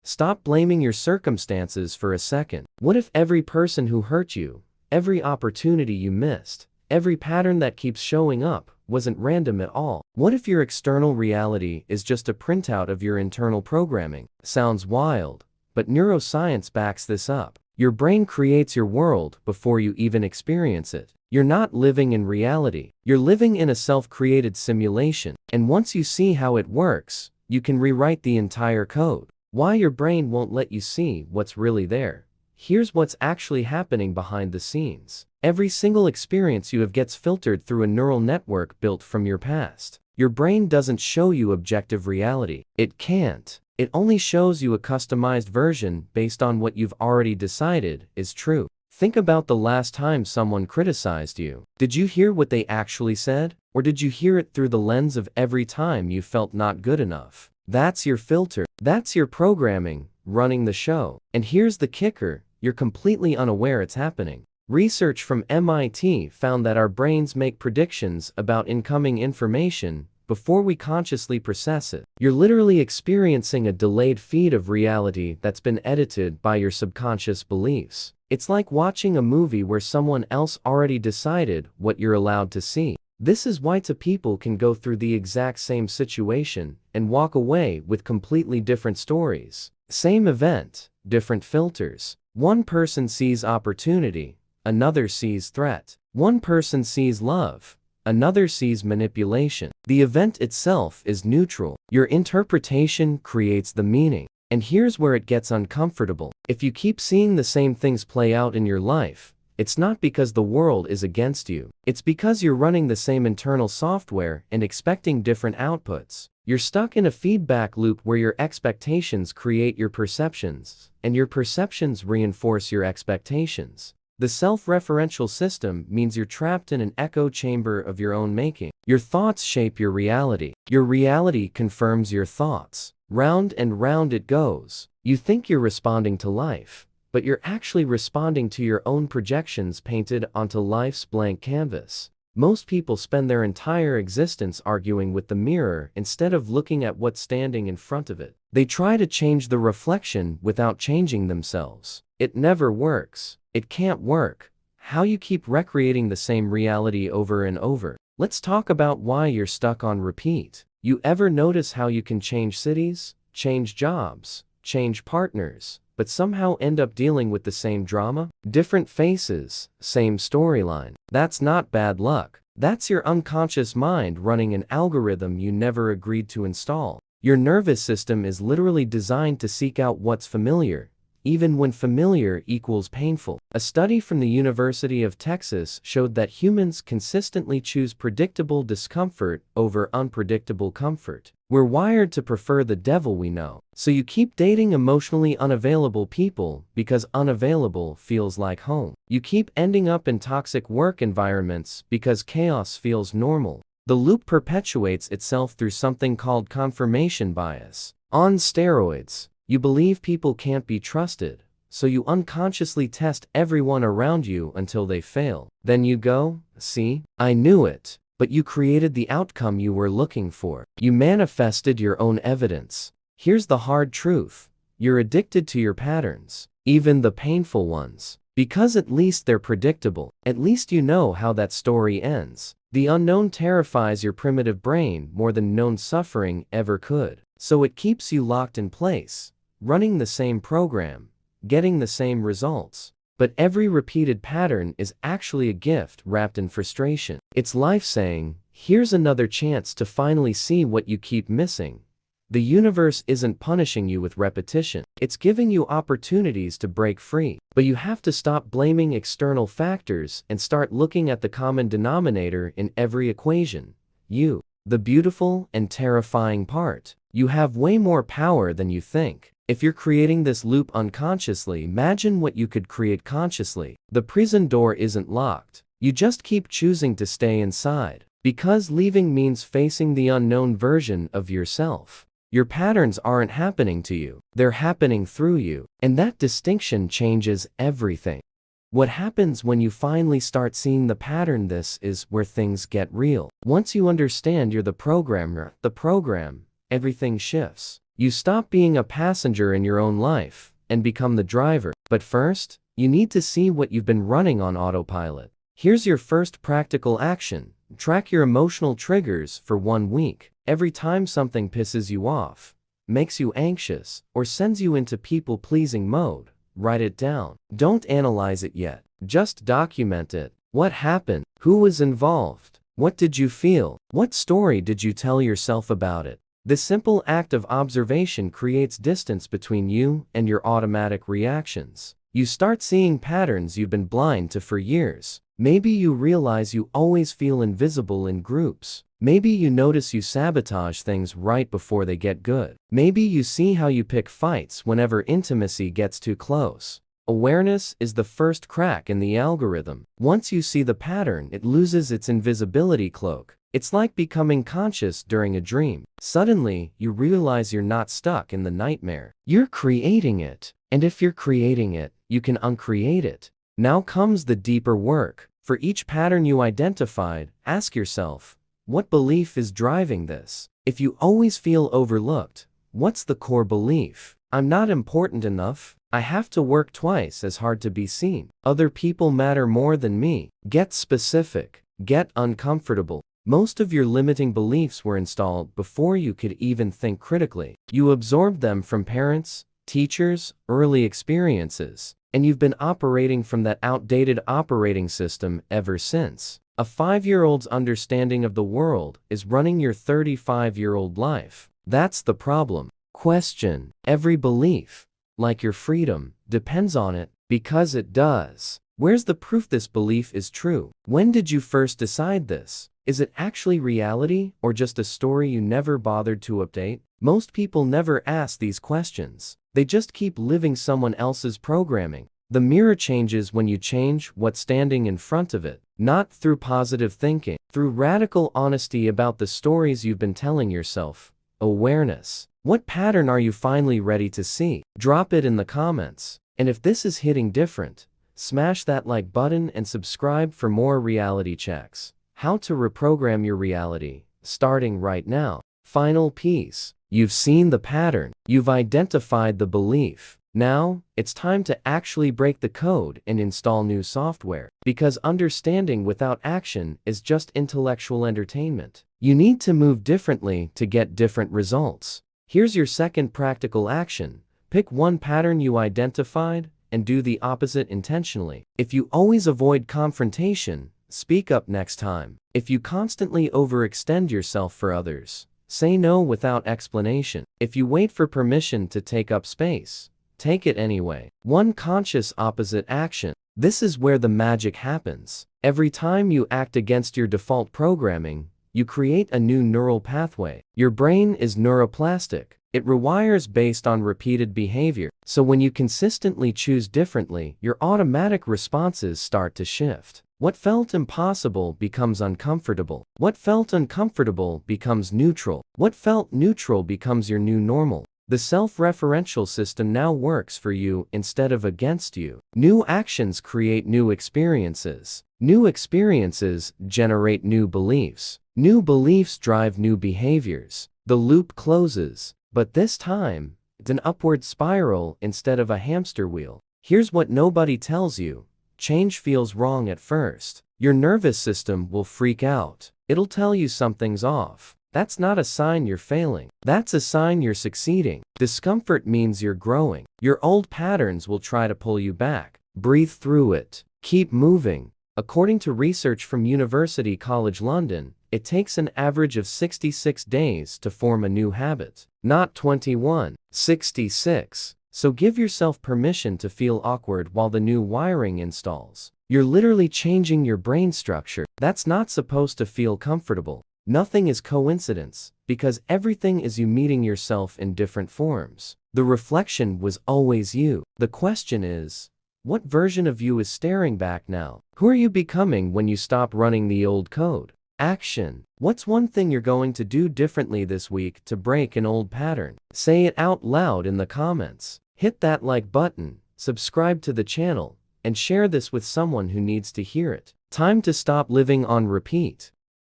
Stop blaming your circumstances for a second. What if every person who hurt you, every opportunity you missed, every pattern that keeps showing up, wasn't random at all? What if your external reality is just a printout of your internal programming? Sounds wild, but neuroscience backs this up. Your brain creates your world before you even experience it. You're not living in reality. You're living in a self-created simulation. And once you see how it works, you can rewrite the entire code. Why your brain won't let you see what's really there? Here's what's actually happening behind the scenes. Every single experience you have gets filtered through a neural network built from your past. Your brain doesn't show you objective reality. It can't. It only shows you a customized version based on what you've already decided is true. Think about the last time someone criticized you. Did you hear what they actually said? Or did you hear it through the lens of every time you felt not good enough? That's your filter. That's your programming running the show. And here's the kicker, you're completely unaware it's happening. Research from MIT found that our brains make predictions about incoming information before we consciously process it. You're literally experiencing a delayed feed of reality that's been edited by your subconscious beliefs. It's like watching a movie where someone else already decided what you're allowed to see. This is why two people can go through the exact same situation and walk away with completely different stories. Same event, different filters. One person sees opportunity, another sees threat. One person sees love, another sees manipulation. The event itself is neutral. Your interpretation creates the meaning. And here's where it gets uncomfortable. If you keep seeing the same things play out in your life, it's not because the world is against you. It's because you're running the same internal software and expecting different outputs. You're stuck in a feedback loop where your expectations create your perceptions, and your perceptions reinforce your expectations. The self-referential system means you're trapped in an echo chamber of your own making. Your thoughts shape your reality. Your reality confirms your thoughts. Round and round it goes. You think you're responding to life, but you're actually responding to your own projections painted onto life's blank canvas. Most people spend their entire existence arguing with the mirror instead of looking at what's standing in front of it. They try to change the reflection without changing themselves. It never works. It can't work. How you keep recreating the same reality over and over. Let's talk about why you're stuck on repeat. You ever notice how you can change cities, change jobs, change partners, but somehow end up dealing with the same drama? Different faces, same storyline. That's not bad luck. That's your unconscious mind running an algorithm you never agreed to install. Your nervous system is literally designed to seek out what's familiar, even when familiar equals painful. A study from the University of Texas showed that humans consistently choose predictable discomfort over unpredictable comfort. We're wired to prefer the devil we know. So you keep dating emotionally unavailable people because unavailable feels like home. You keep ending up in toxic work environments because chaos feels normal. The loop perpetuates itself through something called confirmation bias. On steroids. You believe people can't be trusted, so you unconsciously test everyone around you until they fail. Then you go, see, I knew it. But you created the outcome you were looking for. You manifested your own evidence. Here's the hard truth. You're addicted to your patterns, even the painful ones. Because at least they're predictable. At least you know how that story ends. The unknown terrifies your primitive brain more than known suffering ever could. So it keeps you locked in place, running the same program, getting the same results. But every repeated pattern is actually a gift wrapped in frustration. It's life saying, here's another chance to finally see what you keep missing. The universe isn't punishing you with repetition. It's giving you opportunities to break free. But you have to stop blaming external factors and start looking at the common denominator in every equation. You. The beautiful and terrifying part. You have way more power than you think. If you're creating this loop unconsciously, imagine what you could create consciously. The prison door isn't locked. You just keep choosing to stay inside. Because leaving means facing the unknown version of yourself. Your patterns aren't happening to you. They're happening through you. And that distinction changes everything. What happens when you finally start seeing the pattern? This is where things get real. Once you understand you're the programmer, everything shifts. You stop being a passenger in your own life and become the driver. But first, you need to see what you've been running on autopilot. Here's your first practical action. Track your emotional triggers for 1 week. Every time something pisses you off, makes you anxious, or sends you into people-pleasing mode, write it down. Don't analyze it yet. Just document it. What happened? Who was involved? What did you feel? What story did you tell yourself about it? This simple act of observation creates distance between you and your automatic reactions. You start seeing patterns you've been blind to for years. Maybe you realize you always feel invisible in groups. Maybe you notice you sabotage things right before they get good. Maybe you see how you pick fights whenever intimacy gets too close. Awareness is the first crack in the algorithm. Once you see the pattern, it loses its invisibility cloak. It's like becoming conscious during a dream. Suddenly, you realize you're not stuck in the nightmare. You're creating it. And if you're creating it, you can uncreate it. Now comes the deeper work. For each pattern you identified, ask yourself, what belief is driving this? If you always feel overlooked, what's the core belief? I'm not important enough. I have to work twice as hard to be seen. Other people matter more than me. Get specific. Get uncomfortable. Most of your limiting beliefs were installed before you could even think critically. You absorbed them from parents, teachers, early experiences, and you've been operating from that outdated operating system ever since. A 5-year-old's understanding of the world is running your 35-year-old life. That's the problem. Question. Every belief, like your freedom, depends on it, because it does. Where's the proof this belief is true? When did you first decide this? Is it actually reality, or just a story you never bothered to update? Most people never ask these questions. They just keep living someone else's programming. The mirror changes when you change what's standing in front of it, not through positive thinking, through radical honesty about the stories you've been telling yourself. Awareness. What pattern are you finally ready to see? Drop it in the comments. And if this is hitting different, smash that like button and subscribe for more reality checks. How to reprogram your reality, starting right now. Final piece. You've seen the pattern. You've identified the belief. Now, it's time to actually break the code and install new software. Because understanding without action is just intellectual entertainment. You need to move differently to get different results. Here's your second practical action. Pick one pattern you identified and do the opposite intentionally. If you always avoid confrontation, speak up next time. If you constantly overextend yourself for others, say no without explanation. If you wait for permission to take up space, take it anyway. One conscious opposite action. This is where the magic happens. Every time you act against your default programming, you create a new neural pathway. Your brain is neuroplastic. It rewires based on repeated behavior. So when you consistently choose differently, your automatic responses start to shift. What felt impossible becomes uncomfortable. What felt uncomfortable becomes neutral. What felt neutral becomes your new normal. The self-referential system now works for you instead of against you. New actions create new experiences. New experiences generate new beliefs. New beliefs drive new behaviors. The loop closes, but this time, it's an upward spiral instead of a hamster wheel. Here's what nobody tells you. Change feels wrong at first. Your nervous system will freak out. It'll tell you something's off. That's not a sign you're failing. That's a sign you're succeeding. Discomfort means you're growing. Your old patterns will try to pull you back. Breathe through it. Keep moving. According to research from University College London, it takes an average of 66 days to form a new habit. Not 21, 66. So give yourself permission to feel awkward while the new wiring installs. You're literally changing your brain structure. That's not supposed to feel comfortable. Nothing is coincidence, because everything is you meeting yourself in different forms. The reflection was always you. The question is, what version of you is staring back now? Who are you becoming when you stop running the old code? Action. What's one thing you're going to do differently this week to break an old pattern? Say it out loud in the comments. Hit that like button, subscribe to the channel, and share this with someone who needs to hear it. Time to stop living on repeat.